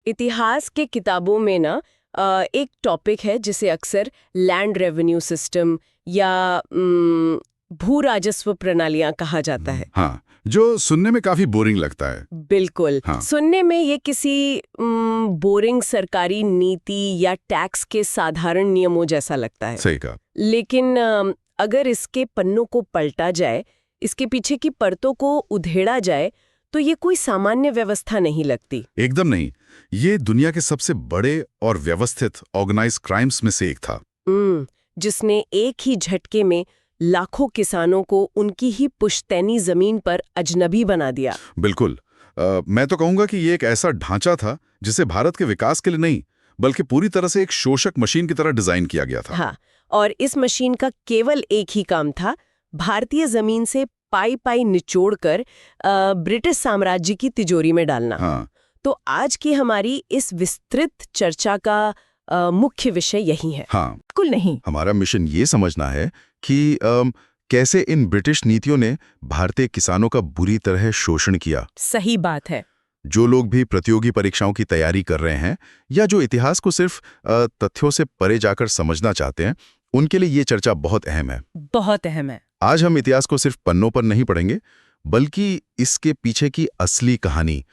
इतिहास के किताबों में ना एक टॉपिक है जिसे अक्सर लैंड रेवेन्यू सिस्टम या भू राजस्व प्रणालियां कहा जाता है। हाँ, जो सुनने में काफी बोरिंग लगता है। बिल्कुल। हाँ। सुनने में ये किसी बोरिंग सरकारी नीति या टैक्स के साधारण नियमों जैसा लगता है। सही कहा। लेकिन अगर इसके पन्नों को पलटा जाए, इसके पीछे की परतों को उधेड़ा जाए, तो ये कोई सामान्य व्यवस्था नहीं लगती। एकदम नहीं। ये दुनिया के सबसे बड़े और व्यवस्थित ऑर्गेनाइज्ड क्राइम्स में से एक था। जिसने एक ही झटके में लाखों किसानों को उनकी ही पुश्तैनी जमीन पर अजनबी बना दिया। बिल्कुल। मैं तो कहूंगा कि ये एक ऐसा ढांचा था जिसे भारत के विकास के लिए नहीं, बल्कि पूरी तरह से एक शोषक मशीन की तरह डिजाइन किया गया था। हाँ, और इस मशीन का केवल एक ही काम था, भारतीय जमीन से पाई पाई निचोड़कर ब्रिटिश साम्राज्य की तिजोरी में डालना। हाँ। तो आज की हमारी इस विस्तृत चर्चा का मुख्य विषय यही है। हाँ। बिल्कुल नहीं। हमारा मिशन ये समझना है कि कैसे इन ब्रिटिश नीतियों ने भारतीय किसानों का बुरी तरह शोषण किया। सही बात है। जो लोग भी प्रतियोगी परीक्षाओं की तैयारी कर रहे हैं या जो इतिहास को सिर्फ तथ्यों से परे जाकर समझना चाहते हैं, उनके लिए ये चर्चा बहुत अहम है। बहुत अहम है। आज हम इतिहास को सिर्फ पन्नों पर नहीं पढ़ेंगे, बल्कि इसके पीछे की असली कहानी,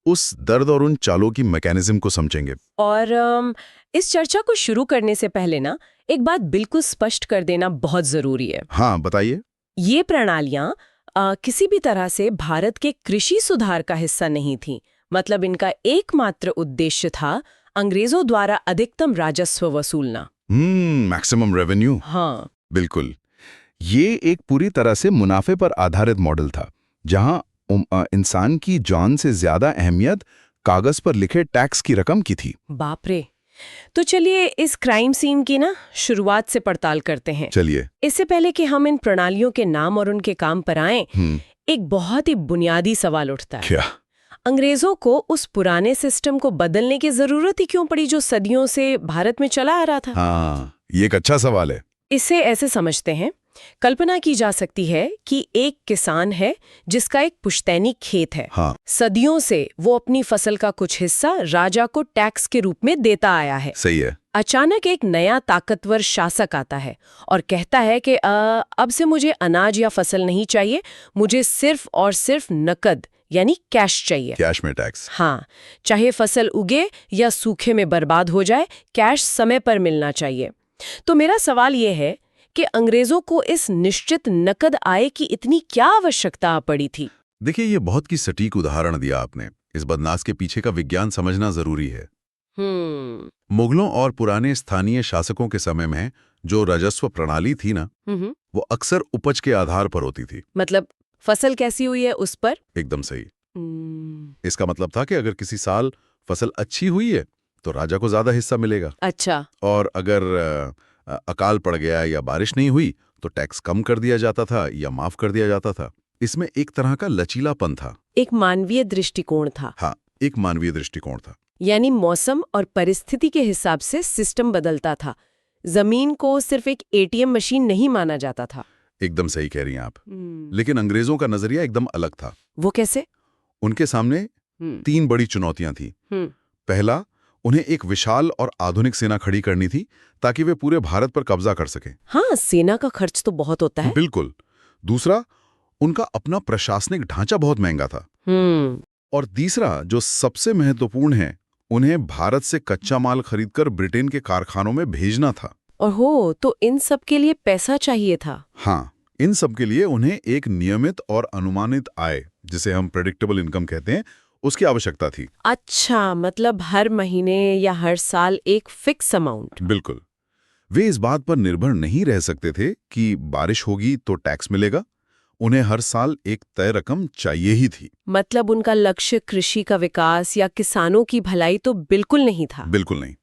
उस दर्द और उन चालों की मैकेनिज्म को समझेंगे। और इस चर्चा को शुरू करने से पहले ना एक बात बिल्कुल स्पष्ट कर देना बहुत जरूरी है। हाँ, बताइए। ये प्रणालियां किसी भी तरह से भारत के कृषि सुधार का हिस्सा नहीं थी। मतलब इनका एकमात्र उद्देश्य था अंग्रेजों द्वारा अधिकतम राजस्व वसूलना। Maximum revenue. हाँ, बिल्कुल। ये एक पूरी तरह से मुनाफे पर आधारित मॉडल था, जहां इंसान की जान से ज्यादा अहमियत कागज पर लिखे टैक्स की रकम की थी। बाप रे। तो चलिए इस क्राइम सीन की ना शुरुआत से पड़ताल करते हैं। चलिए। इससे पहले कि हम इन प्रणालियों के नाम और उनके काम पर आएं, एक बहुत ही बुनियादी सवाल उठता है। क्या? अंग्रेजों को उस पुराने सिस्टम को बदलने की जरूरत ही क्यों पड़ी जो सदियों से भारत में चला आ रहा था? हाँ, ये एक अच्छा सवाल है। इसे ऐसे समझते हैं, कल्पना की जा सकती है कि एक किसान है जिसका एक पुश्तैनी खेत है। हाँ। सदियों से वो अपनी फसल का कुछ हिस्सा राजा को टैक्स के रूप में देता आया है। सही है। अचानक एक नया ताकतवर शासक आता है और कहता है कि अब से मुझे अनाज या फसल नहीं चाहिए, मुझे सिर्फ और सिर्फ नकद यानी कैश चाहिए। कैश में टैक्स। हाँ, चाहे फसल उगे या सूखे में बर्बाद हो जाए, कैश समय पर मिलना चाहिए। तो मेरा सवाल ये है कि अंग्रेजों को इस निश्चित नकद आय की इतनी क्या आवश्यकता पड़ी थी? देखिए, ये बहुत की सटीक उदाहरण दिया आपने। इस बदमाश के पीछे का विज्ञान समझना जरूरी है। मुगलों और पुराने स्थानीय शासकों के समय में जो राजस्व प्रणाली थी ना, वो अक्सर उपज के आधार पर होती थी। मतलब फसल कैसी हुई है उस पर? एकदम सही। इसका मतलब था कि अगर किसी साल फसल अच्छी हुई है तो राजा को ज्यादा हिस्सा मिलेगा। अच्छा। और अगर अकाल पड़ गया या बारिश नहीं हुई तो टैक्स कम कर दिया जाता था या माफ कर दिया जाता था। इसमें एक तरह का लचीलापन था। एक मानवीय दृष्टिकोण था। हाँ, एक मानवीय दृष्टिकोण था। यानी मौसम और परिस्थिति के हिसाब से सिस्टम बदलता था। जमीन को सिर्फ एक एटीएम मशीन नहीं माना जाता था। एकदम सही कह रही हैं आप। लेकिन अंग्रेजों का नजरिया एकदम अलग था। वो कैसे? उनके सामने 3 बड़ी चुनौतियां थी। पहला, उन्हें एक विशाल और आधुनिक सेना खड़ी करनी थी ताकि वे पूरे भारत पर कब्जा कर सकें। हाँ, सेना का खर्च तो बहुत होता है। बिल्कुल। दूसरा, उनका अपना प्रशासनिक ढांचा बहुत महंगा था। और तीसरा, जो सबसे महत्वपूर्ण है, उन्हें भारत से कच्चा माल खरीदकर ब्रिटेन के कारखानों में भेजना था। और तो इन सब के लिए पैसा चाहिए था। हाँ, इन सब के लिए उन्हें एक नियमित और अनुमानित आय, जिसे हम प्रेडिक्टेबल इनकम कहते हैं, उसकी आवश्यकता थी। अच्छा, मतलब हर महीने या हर साल एक फिक्स अमाउंट। बिल्कुल। वे इस बात पर निर्भर नहीं रह सकते थे कि बारिश होगी तो टैक्स मिलेगा। उन्हें हर साल एक तय रकम चाहिए ही थी। मतलब उनका लक्ष्य कृषि का विकास या किसानों की भलाई तो बिल्कुल नहीं था। बिल्कुल नहीं।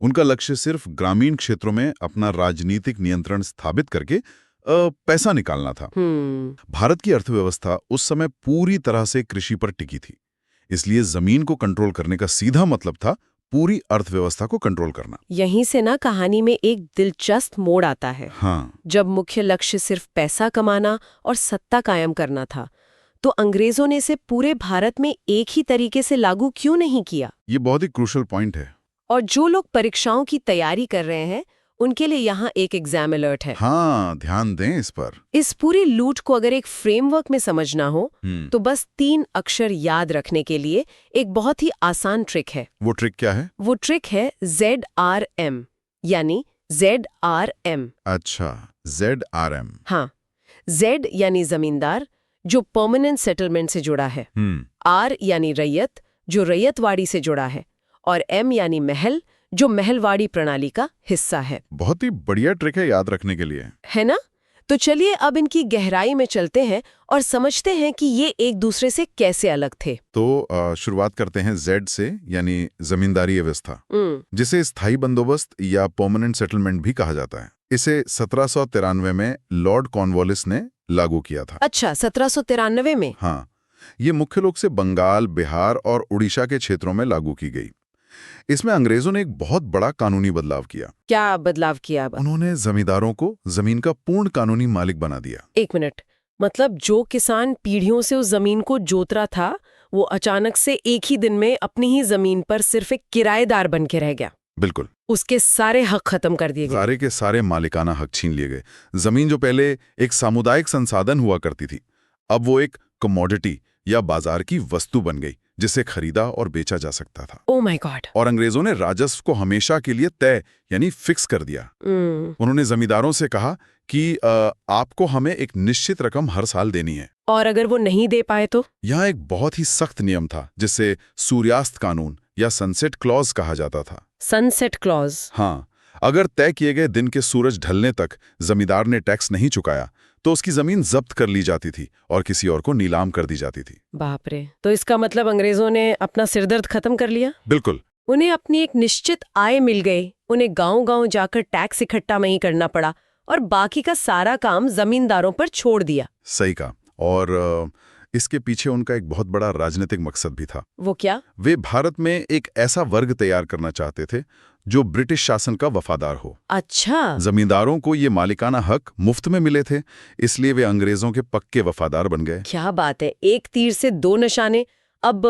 उनका लक्ष्य सिर्फ ग्रामीण क्षेत्रों में अपना राजनीतिक नियंत्रण स्थापित करके पैसा निकालना था। भारत की अर्थव्यवस्था उस समय पूरी तरह से कृषि पर टिकी थी। इसलिए जमीन को कंट्रोल करने का सीधा मतलब था पूरी अर्थव्यवस्था को कंट्रोल करना। यहीं से ना कहानी में एक दिलचस्प मोड़ आता है। हाँ। जब मुख्य लक्ष्य सिर्फ पैसा कमाना और सत्ता कायम करना था, तो अंग्रेजों ने इसे पूरे भारत में एक ही तरीके से लागू क्यों नहीं किया? ये बहुत ही क्रूशल पॉइंट है। और जो लोग परीक्षाओं की तैयारी कर रहे हैं उनके लिए यहाँ एक एग्जाम अलर्ट है। हाँ, ध्यान दें इस पर। इस पूरी लूट को अगर एक फ्रेमवर्क में समझना हो तो बस 3 अक्षर याद रखने के लिए एक बहुत ही आसान ट्रिक है। वो ट्रिक क्या है? वो ट्रिक है ZRM, यानी ZRM। अच्छा, ZRM। हाँ, Z यानी जमींदार जो परमानेंट सेटलमेंट से जुड़ा है, R यानी रैयत जो रैयतवाड़ी से जुड़ा है, और M यानी महल जो महलवाड़ी प्रणाली का हिस्सा है। बहुत ही बढ़िया ट्रिक है याद रखने के लिए, है ना? तो चलिए अब इनकी गहराई में चलते हैं और समझते हैं कि ये एक दूसरे से कैसे अलग थे। तो शुरुआत करते हैं Z से, यानी जमींदारी व्यवस्था, जिसे स्थायी बंदोबस्त या परमानेंट सेटलमेंट भी कहा जाता है। इसे 1793 में लॉर्ड कॉर्नवालिस ने लागू किया था। अच्छा, 1793 में? हाँ, ये मुख्य रूप से बंगाल, बिहार और उड़ीसा के क्षेत्रों में लागू की गई। इसमें अंग्रेजों ने एक बहुत बड़ा कानूनी बदलाव किया। क्या बदलाव किया? उन्होंने जमींदारों को जमीन का पूर्ण कानूनी मालिक बना दिया। एक मिनट, मतलब जो किसान पीढ़ियों से उस जमीन को जोत रहा था वो अचानक से एक ही दिन में अपनी ही जमीन पर सिर्फ एक किराएदार बन के रह गया। बिल्कुल। उसके सारे हक खत्म कर दिए गए। सारे के सारे मालिकाना हक छीन लिए गए। जमीन जो पहले एक सामुदायिक संसाधन हुआ करती थी, अब वो एक कमोडिटी या बाजार की वस्तु बन गई जिसे खरीदा और बेचा जा सकता था। Oh my God. और अंग्रेजों ने राजस्व को हमेशा के लिए तय यानी फिक्स कर दिया। उन्होंने जमींदारों से कहा कि आपको हमें एक निश्चित रकम हर साल देनी है, और अगर वो नहीं दे पाए तो? यहाँ एक बहुत ही सख्त नियम था जिसे सूर्यास्त कानून या सनसेट क्लॉज कहा जाता था। Sunset clause? हाँ, अगर तय किए गए दिन के सूरज ढलने तक जमींदार ने टैक्स नहीं चुकाया तो उसकी जमीन जब्त कर ली जाती थी और किसी और को नीलाम कर दी जाती थी। बाप रे, तो इसका मतलब अंग्रेजों ने अपना सिरदर्द खत्म कर लिया? बिल्कुल। उन्हें अपनी एक निश्चित आय मिल गई, उन्हें गांव-गांव जाकर टैक्स इकट्ठा नहीं करना पड़ा और बाकी का सारा काम जमींदारों पर छोड़ दिया। सही कहा। और इसके पीछे उनका एक बहुत बड़ा राजनीतिक मकसद भी था। वो क्या? वे भारत में एक ऐसा वर्ग तैयार करना चाहते थे जो ब्रिटिश शासन का वफादार हो। अच्छा। जमींदारों को ये मालिकाना हक मुफ्त में मिले थे, इसलिए वे अंग्रेजों के पक्के वफादार बन गए। क्या बात है, एक तीर से 2 निशाने। अब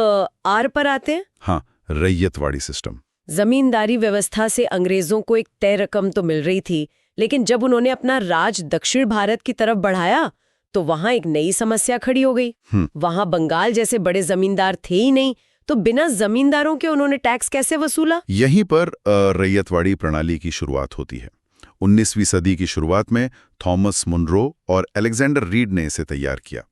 आर पर आते हैं। हाँ, रैयतवाड़ी सिस्टम। जमींदारी व्यवस्था से अंग्रेजों को एक तय रकम तो मिल रही थी, लेकिन जब उन्होंने अपना राज दक्षिण भारत की तरफ बढ़ाया तो वहां एक नई समस्या खड़ी हो गई। वहां बंगाल जैसे बड़े जमींदार थे ही नहीं, तो बिना जमींदारों के उन्होंने टैक्स कैसे वसूला? यहीं पर रैयतवाड़ी प्रणाली की शुरुआत होती है। 19वीं सदी की शुरुआत में थॉमस मुनरो और अलेक्जेंडर रीड ने इसे तैयार किया।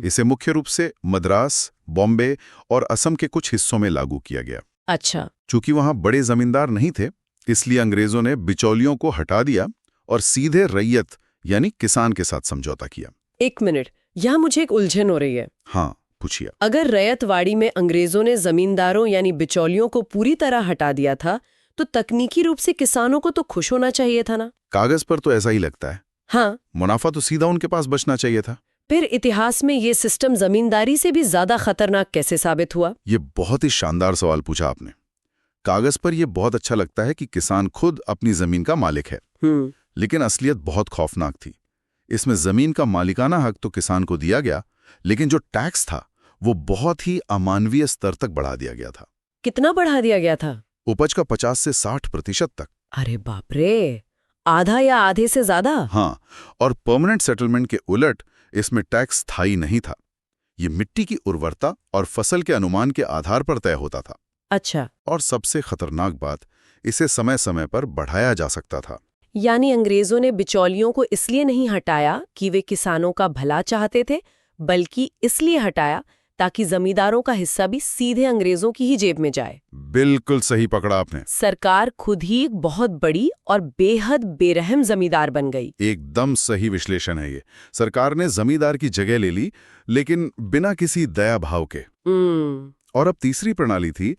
इसे मुख्य रूप से मद्रास, बॉम्बे और असम के कुछ हिस्सों में लागू किया गया। अच्छा। चूंकि वहां बड़े जमींदार नहीं थे, इसलिए अंग्रेजों ने बिचौलियों को हटा दिया और सीधे रैयत यानी किसान के साथ समझौता किया। एक मिनट, यहाँ मुझे एक उलझन हो रही है। हाँ, पूछिए। अगर रैयतवाड़ी में अंग्रेजों ने जमींदारों यानी बिचौलियों को पूरी तरह हटा दिया था, तो तकनीकी रूप से किसानों को तो खुश होना चाहिए था ना? कागज पर तो ऐसा ही लगता है। हाँ, मुनाफा तो सीधा उनके पास बचना चाहिए था। फिर इतिहास में ये सिस्टम जमींदारी से भी ज्यादा खतरनाक कैसे साबित हुआ? ये बहुत ही शानदार सवाल पूछा आपने। कागज पर यह बहुत अच्छा लगता है कि किसान खुद अपनी जमीन का मालिक है, लेकिन असलियत बहुत खौफनाक थी। इसमें जमीन का मालिकाना हक तो किसान को दिया गया, लेकिन जो टैक्स था वो बहुत ही अमानवीय स्तर तक बढ़ा दिया गया था। कितना बढ़ा दिया गया था? उपज का 50 से 60% तक। अरे बाप रे, आधा या आधे से ज्यादा? हाँ, और परमानेंट सेटलमेंट के उलट इसमें टैक्स स्थायी नहीं था। ये मिट्टी की उर्वरता और फसल के अनुमान के आधार पर तय होता था। अच्छा। और सबसे खतरनाक बात, इसे समय समय पर बढ़ाया जा सकता था। यानी अंग्रेजों ने बिचौलियों को इसलिए नहीं हटाया कि वे किसानों का भला चाहते थे, बल्कि इसलिए हटाया ताकि जमींदारों का हिस्सा भी सीधे अंग्रेजों की ही जेब में जाए। बिल्कुल सही पकड़ा आपने। सरकार खुद ही एक बहुत बड़ी और बेहद बेरहम जमींदार बन गई। एकदम सही विश्लेषण है ये। सरकार ने जमींदार की जगह ले ली, लेकिन बिना किसी दया भाव के। और अब तीसरी प्रणाली थी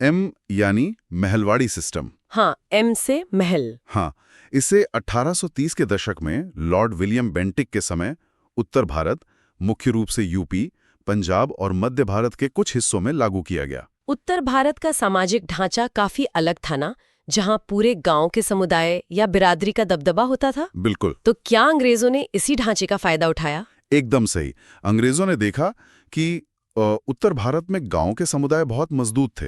एम यानी महलवाड़ी सिस्टम। हाँ, एम से महल। हाँ, इसे 1830 के दशक में लॉर्ड विलियम बेंटिक के समय उत्तर भारत, मुख्य रूप से यूपी, पंजाब और मध्य भारत के कुछ हिस्सों में लागू किया गया। उत्तर भारत का सामाजिक ढांचा काफी अलग था ना, जहां पूरे गांव के समुदाय या बिरादरी का दबदबा होता था। बिल्कुल। तो क्या अंग्रेजों ने इसी ढांचे का फायदा उठाया? एकदम सही। अंग्रेजों ने देखा कि उत्तर भारत में गांव के समुदाय बहुत मजबूत थे।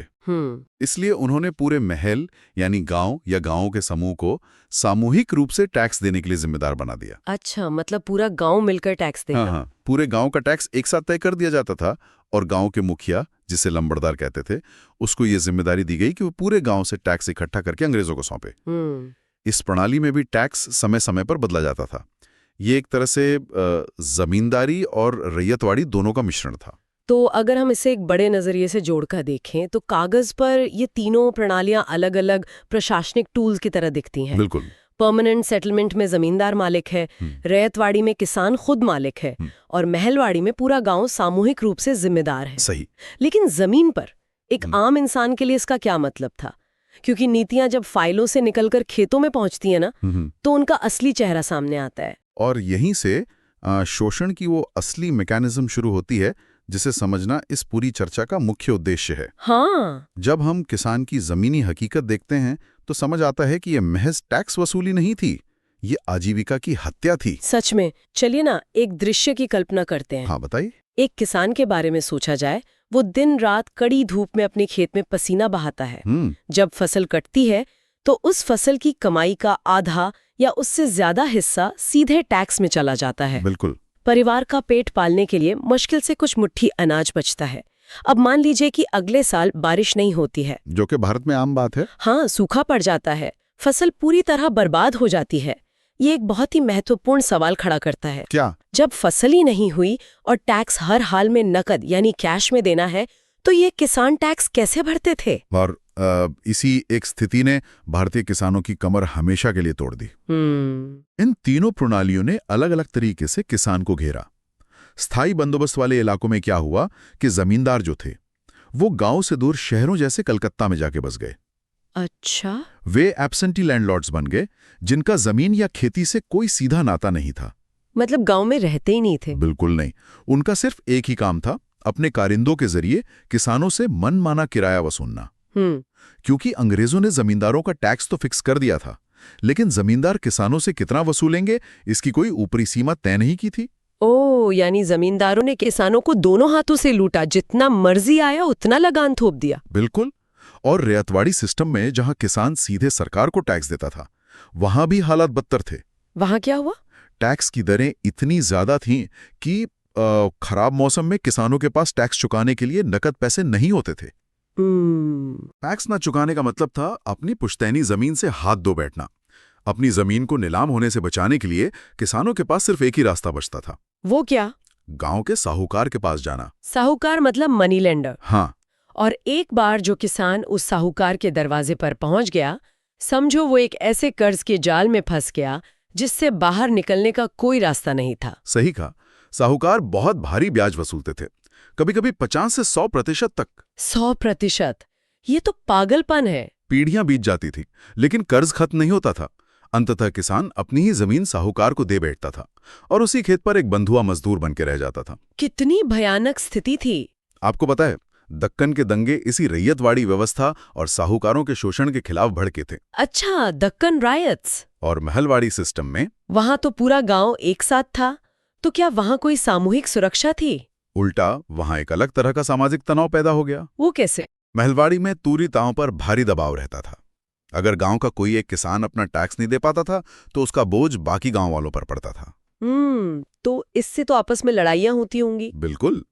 इसलिए उन्होंने पूरे महल यानी गांव या गांवों के समूह को सामूहिक रूप से टैक्स देने के लिए जिम्मेदार बना दिया। अच्छा, मतलब पूरा गांव मिलकर टैक्स देगा। हाँ, पूरे गांव का टैक्स एक साथ तय कर दिया जाता था और गांव के मुखिया, जिसे लंबड़दार कहते थे, उसको ये जिम्मेदारी दी गई कि वो पूरे गांव से टैक्स इकट्ठा करके अंग्रेजों को सौंपे। इस प्रणाली में भी टैक्स समय समय पर बदला जाता था। ये एक तरह से जमींदारी और रैयतवाड़ी दोनों का मिश्रण था। तो अगर हम इसे एक बड़े नजरिए से जोड़कर देखें तो कागज पर ये तीनों प्रणालियां अलग अलग प्रशासनिक टूल्स की तरह दिखती हैं। बिल्कुल। परमानेंट सेटलमेंट में जमींदार मालिक है, रैयतवाड़ी में किसान खुद मालिक है और महलवाड़ी में पूरा गांव सामूहिक रूप से जिम्मेदार है। सही। लेकिन जमीन पर एक आम इंसान के लिए इसका क्या मतलब था? क्योंकि नीतियां जब फाइलों से निकलकर खेतों में पहुंचती है ना, तो उनका असली चेहरा सामने आता है। और यहीं से शोषण की वो असली मैकेनिज्म शुरू होती है, जिसे समझना इस पूरी चर्चा का मुख्य उद्देश्य है। हाँ। जब हम किसान की जमीनी हकीकत देखते हैं तो समझ आता है कि ये महज टैक्स वसूली नहीं थी, ये आजीविका की हत्या थी। सच में। चलिए ना एक दृश्य की कल्पना करते हैं। हाँ, बताइए। एक किसान के बारे में सोचा जाए। वो दिन रात कड़ी धूप में अपने खेत में पसीना बहाता है। जब फसल कटती है तो उस फसल की कमाई का आधा या उससे ज्यादा हिस्सा सीधे टैक्स में चला जाता है। बिल्कुल। परिवार का पेट पालने के लिए मुश्किल से कुछ मुट्ठी अनाज बचता है। अब मान लीजिए कि अगले साल बारिश नहीं होती है, जो कि भारत में आम बात है। हाँ, सूखा पड़ जाता है, फसल पूरी तरह बर्बाद हो जाती है। ये एक बहुत ही महत्वपूर्ण सवाल खड़ा करता है। क्या? जब फसल ही नहीं हुई और टैक्स हर हाल में नकद यानी कैश में देना है, तो ये किसान टैक्स कैसे भरते थे? और इसी एक स्थिति ने भारतीय किसानों की कमर हमेशा के लिए तोड़ दी। इन तीनों प्रणालियों ने अलग अलग तरीके से किसान को घेरा। स्थायी बंदोबस्त वाले इलाकों में क्या हुआ कि जमींदार जो थे वो गांव से दूर शहरों जैसे कलकत्ता में जाके बस गए। अच्छा। वे एब्सेंटी लैंडलॉर्ड्स बन गए, जिनका जमीन या खेती से कोई सीधा नाता नहीं था। मतलब गांव में रहते ही नहीं थे? बिल्कुल नहीं। उनका सिर्फ एक ही काम था, अपने कारिंदों के जरिए किसानों से मनमाना किराया वसूलना। क्योंकि अंग्रेजों ने जमींदारों का टैक्स तो फिक्स कर दिया था, लेकिन जमींदार किसानों से कितना वसूलेंगे इसकी कोई ऊपरी सीमा तय नहीं की थी। ओह, यानी जमींदारों ने किसानों को दोनों हाथों से लूटा, जितना मर्जी आया उतना लगान थोप दिया। बिल्कुल। और रैयतवाड़ी सिस्टम में जहां किसान सीधे सरकार को टैक्स देता था, वहां भी हालात बदतर थे। वहां क्या हुआ? टैक्स की दरें इतनी ज्यादा थीं कि खराब मौसम में किसानों के पास टैक्स चुकाने के लिए नकद पैसे नहीं होते थे। टैक्स न चुकाने का मतलब था अपनी पुश्तैनी जमीन से हाथ धो बैठना। अपनी जमीन को नीलाम होने से बचाने के लिए किसानों के पास सिर्फ एक ही रास्ता बचता था। वो क्या? गांव के साहूकार के पास जाना। साहूकार मतलब मनी लेंडर? हाँ। और एक बार जो किसान उस साहूकार के दरवाजे पर पहुंच गया, समझो वो एक ऐसे कर्ज के जाल में फंस गया जिससे बाहर निकलने का कोई रास्ता नहीं था। सही कहा। साहूकार बहुत भारी ब्याज वसूलते थे, कभी कभी 50 से 100% तक। 100%? ये तो पागलपन है। पीढ़ियां बीत जाती थी, लेकिन कर्ज खत्म नहीं होता था। अंततः किसान अपनी ही जमीन साहूकार को दे बैठता था और उसी खेत पर एक बंधुआ मजदूर बन के रह जाता था। कितनी भयानक स्थिति थी। आपको पता है, दक्कन के दंगे इसी रैयतवाड़ी व्यवस्था और साहूकारों के शोषण के खिलाफ भड़के थे। अच्छा, दक्कन रायट्स। और महलवाड़ी सिस्टम में वहां तो पूरा गांव एक साथ था, तो क्या वहां कोई सामूहिक सुरक्षा थी? उल्टा, वहां एक अलग तरह का सामाजिक तनाव पैदा हो गया। वो कैसे? महलवाड़ी में तुरीताओं पर भारी दबाव रहता था। अगर गांव का कोई एक किसान अपना टैक्स नहीं दे पाता था तो उसका बोझ बाकी गांव वालों पर पड़ता था। तो इससे तो आपस में लड़ाइयां होती होंगी। बिल्कुल।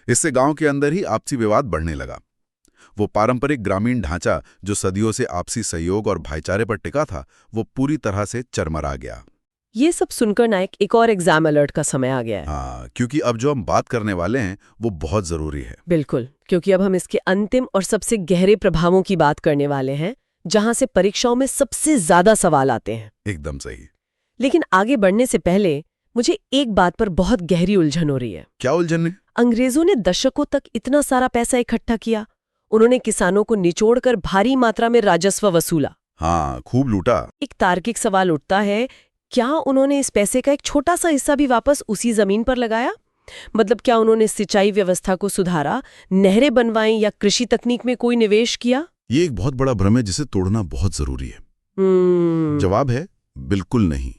इससे गांव के अंदर ही आपसी विवाद बढ़ने लगा। वो पारंपरिक ग्रामीण ढांचा जो सदियों से आपसी सहयोग और भाईचारे पर टिका था, वो पूरी तरह से चरमरा गया। ये सब सुनकर नायक एक और एग्जाम अलर्ट का समय आ गया है। हाँ, क्योंकि अब जो हम बात करने वाले हैं वो बहुत जरूरी है। बिल्कुल, क्योंकि अब हम इसके अंतिम और सबसे गहरे प्रभावों की बात करने वाले हैं, जहां से परीक्षाओं में सबसे ज्यादा सवाल आते हैं। एकदम सही। लेकिन आगे बढ़ने से पहले मुझे एक बात पर बहुत गहरी उलझन हो रही है। क्या उलझन है? अंग्रेजों ने दशकों तक इतना सारा पैसा इकट्ठा किया, उन्होंने किसानों को निचोड़कर भारी मात्रा में राजस्व वसूला। हाँ, खूब लूटा। एक तार्किक सवाल उठता है, क्या उन्होंने इस पैसे का एक छोटा सा हिस्सा भी वापस उसी जमीन पर लगाया? मतलब क्या उन्होंने सिंचाई व्यवस्था को सुधारा, नहरें बनवाई या कृषि तकनीक में कोई निवेश किया? ये एक बहुत बड़ा भ्रम है जिसे तोड़ना बहुत जरूरी है। जवाब है बिल्कुल नहीं,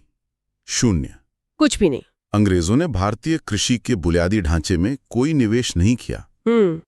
शून्य। कुछ भी नहीं। अंग्रेजों ने भारतीय कृषि के बुनियादी ढांचे में कोई निवेश नहीं किया।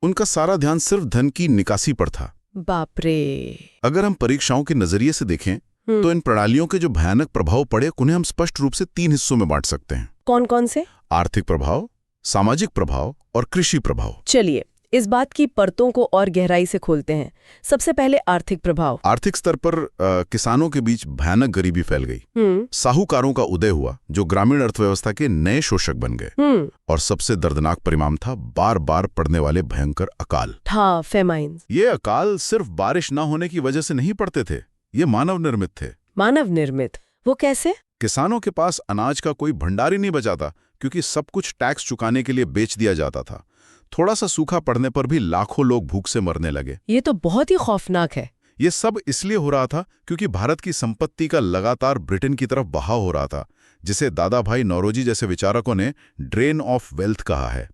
उनका सारा ध्यान सिर्फ धन की निकासी पर था। बाप रे। अगर हम परीक्षाओं के नजरिए से देखें तो इन प्रणालियों के जो भयानक प्रभाव पड़े उन्हें हम स्पष्ट रूप से 3 हिस्सों में बांट सकते हैं। कौन कौन से? आर्थिक प्रभाव, सामाजिक प्रभाव और कृषि प्रभाव। चलिए इस बात की परतों को और गहराई से खोलते हैं। सबसे पहले आर्थिक प्रभाव। आर्थिक स्तर पर किसानों के बीच भयानक गरीबी फैल गई। साहूकारों का उदय हुआ जो ग्रामीण अर्थव्यवस्था के नए शोषक बन गए। और सबसे दर्दनाक परिणाम था बार बार पड़ने वाले भयंकर अकाल। फेमाइन। ये अकाल सिर्फ बारिश न होने की वजह से नहीं पड़ते थे, ये मानव निर्मित थे। मानव निर्मित? वो कैसे? किसानों के पास अनाज का कोई भंडार ही नहीं बचा था क्योंकि सब कुछ टैक्स चुकाने के लिए बेच दिया जाता था। थोड़ा सा सूखा पड़ने पर भी लाखों लोग भूख से मरने लगे। ये तो बहुत ही खौफनाक है। ये सब इसलिए हो रहा था क्योंकि भारत की संपत्ति का लगातार ब्रिटेन की तरफ बहाव हो रहा था, जिसे दादा भाई नौरोजी जैसे विचारकों ने ड्रेन ऑफ वेल्थ कहा है।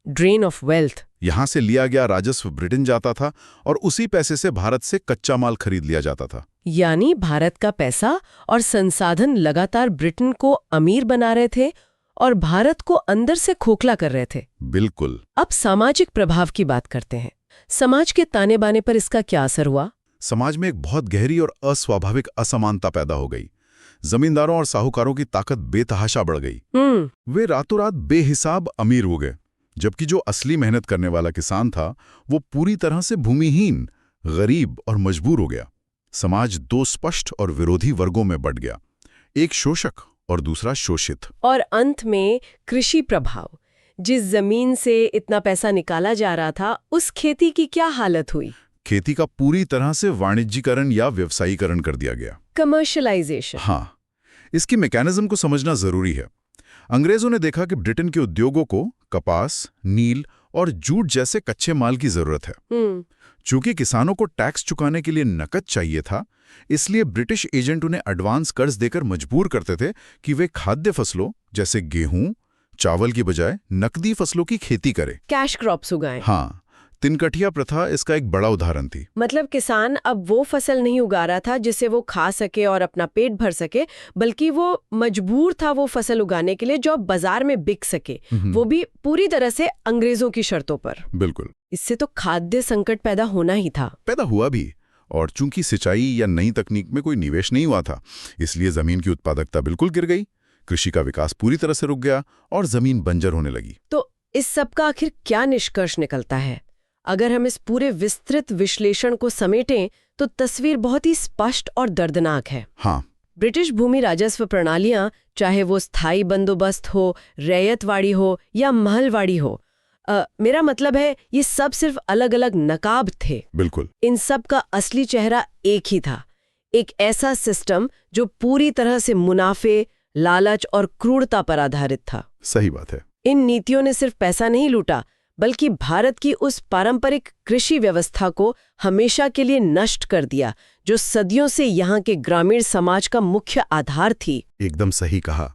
Drain of wealth. यहां से लिया गया राजस्व ब्रिटेन जाता था और उसी पैसे से भारत से कच्चा माल खरीद लिया जाता था। यानी भारत का पैसा और संसाधन लगातार ब्रिटेन को अमीर बना रहे थे और भारत को अंदर से खोखला कर रहे थे। बिल्कुल। अब सामाजिक प्रभाव की बात करते हैं। समाज के ताने बाने पर इसका क्या असर हुआ? समाज में एक बहुत गहरी और अस्वाभाविक असमानता पैदा हो गई। जमींदारों और साहूकारों की ताकत बेतहाशा बढ़ गई। वे रातों रात बेहिसाब अमीर हो गए, जबकि जो असली मेहनत करने वाला किसान था वो पूरी तरह से भूमिहीन, गरीब और मजबूर हो गया। समाज 2 स्पष्ट और विरोधी वर्गों में बंट गया, एक शोषक और दूसरा शोषित। और अंत में कृषि प्रभाव। जिस जमीन से इतना पैसा निकाला जा रहा था उस खेती की क्या हालत हुई? खेती का पूरी तरह से वाणिज्यीकरण या व्यवसायीकरण कर दिया गया। कमर्शियलाइजेशन। हाँ, इसकी मैकेनिज्म को समझना जरूरी है। अंग्रेजों ने देखा कि ब्रिटेन के उद्योगों को कपास, नील और जूट जैसे कच्चे माल की जरूरत है। चूंकि किसानों को टैक्स चुकाने के लिए नकद चाहिए था, इसलिए ब्रिटिश एजेंट उन्हें एडवांस कर्ज देकर मजबूर करते थे कि वे खाद्य फसलों जैसे गेहूं, चावल की बजाय नकदी फसलों की खेती करें, कैश क्रॉप्स उगाएं। हाँ, तिनकठिया प्रथा इसका एक बड़ा उदाहरण थी। मतलब किसान अब वो फसल नहीं उगा रहा था जिसे वो खा सके और अपना पेट भर सके, बल्कि वो मजबूर था वो फसल उगाने के लिए जो बाजार में बिक सके, वो भी पूरी तरह से अंग्रेजों की शर्तों पर। बिल्कुल। इससे तो खाद्य संकट पैदा होना ही था। पैदा हुआ भी, और चूंकि सिंचाई या नई तकनीक में कोई निवेश नहीं हुआ था, इसलिए जमीन की उत्पादकता बिल्कुल गिर गई, कृषि का विकास पूरी तरह से रुक गया और जमीन बंजर होने लगी। तो इस सब का आखिर क्या निष्कर्ष निकलता है? अगर हम इस पूरे विस्तृत विश्लेषण को समेटें तो तस्वीर बहुत ही स्पष्ट और दर्दनाक है। हाँ, ब्रिटिश भूमि राजस्व प्रणालियां, चाहे वो स्थायी बंदोबस्त हो, रैयतवाड़ी हो या महलवाड़ी हो, मेरा मतलब है ये सब सिर्फ अलग अलग नकाब थे। बिल्कुल। इन सब का असली चेहरा एक ही था, एक ऐसा सिस्टम जो पूरी तरह से मुनाफे, लालच और क्रूरता पर आधारित था। सही बात है। इन नीतियों ने सिर्फ पैसा नहीं लूटा, बल्कि भारत की उस पारंपरिक कृषि व्यवस्था को हमेशा के लिए नष्ट कर दिया, जो सदियों से यहाँ के ग्रामीण समाज का मुख्य आधार थी। एकदम सही कहा।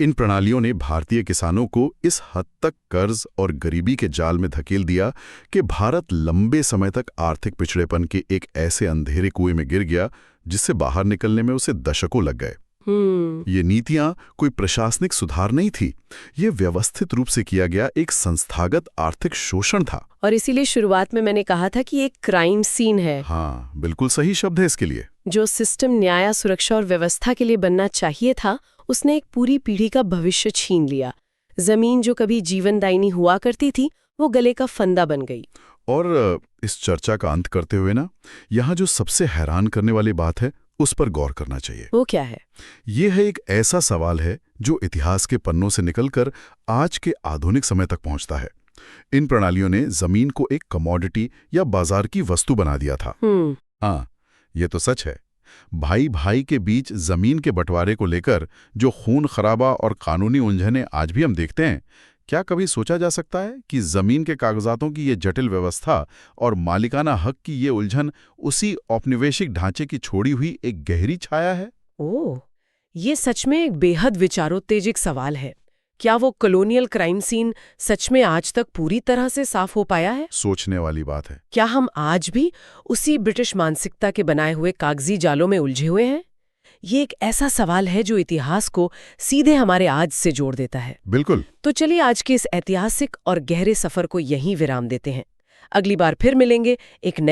इन प्रणालियों ने भारतीय किसानों को इस हद तक कर्ज और गरीबी के जाल में धकेल दिया कि भारत लंबे समय तक आर्थिक पिछड़ेपन के एक ऐसे अंधेरे कुएं में गिर गया जिससे बाहर निकलने में उसे दशकों लग गए। ये नीतियां कोई प्रशासनिक सुधार नहीं थी, ये व्यवस्थित रूप से किया गया एक संस्थागत आर्थिक शोषण था। और इसीलिए शुरुआत में मैंने कहा था कि एक क्राइम सीन है। हाँ, बिल्कुल सही शब्द है इसके लिए। जो सिस्टम न्याय, सुरक्षा और व्यवस्था के लिए बनना चाहिए था, उसने एक पूरी पीढ़ी का भविष्य छीन लिया। जमीन जो कभी जीवनदायिनी हुआ करती थी, वो गले का फंदा बन गई। और इस चर्चा का अंत करते हुए ना, यहाँ जो सबसे हैरान करने वाली बात है उस पर गौर करना चाहिए। वो क्या है? ये है एक ऐसा सवाल है जो इतिहास के पन्नों से निकलकर आज के आधुनिक समय तक पहुंचता है। इन प्रणालियों ने जमीन को एक कमोडिटी या बाजार की वस्तु बना दिया था। हाँ, ये तो सच है। भाई भाई के बीच जमीन के बंटवारे को लेकर जो खून खराबा और कानूनी उलझनें आज भी हम देखते हैं, क्या कभी सोचा जा सकता है कि जमीन के कागजातों की ये जटिल व्यवस्था और मालिकाना हक की ये उलझन उसी औपनिवेशिक ढांचे की छोड़ी हुई एक गहरी छाया है? ओह, ये सच में एक बेहद विचारोत्तेजक सवाल है। क्या वो कॉलोनियल क्राइम सीन सच में आज तक पूरी तरह से साफ हो पाया है? सोचने वाली बात है। क्या हम आज भी उसी ब्रिटिश मानसिकता के बनाए हुए कागजी जालों में उलझे हुए हैं, ये एक ऐसा सवाल है जो इतिहास को सीधे हमारे आज से जोड़ देता है। बिल्कुल। तो चलिए आज के इस ऐतिहासिक और गहरे सफर को यहीं विराम देते हैं। अगली बार फिर मिलेंगे एक नए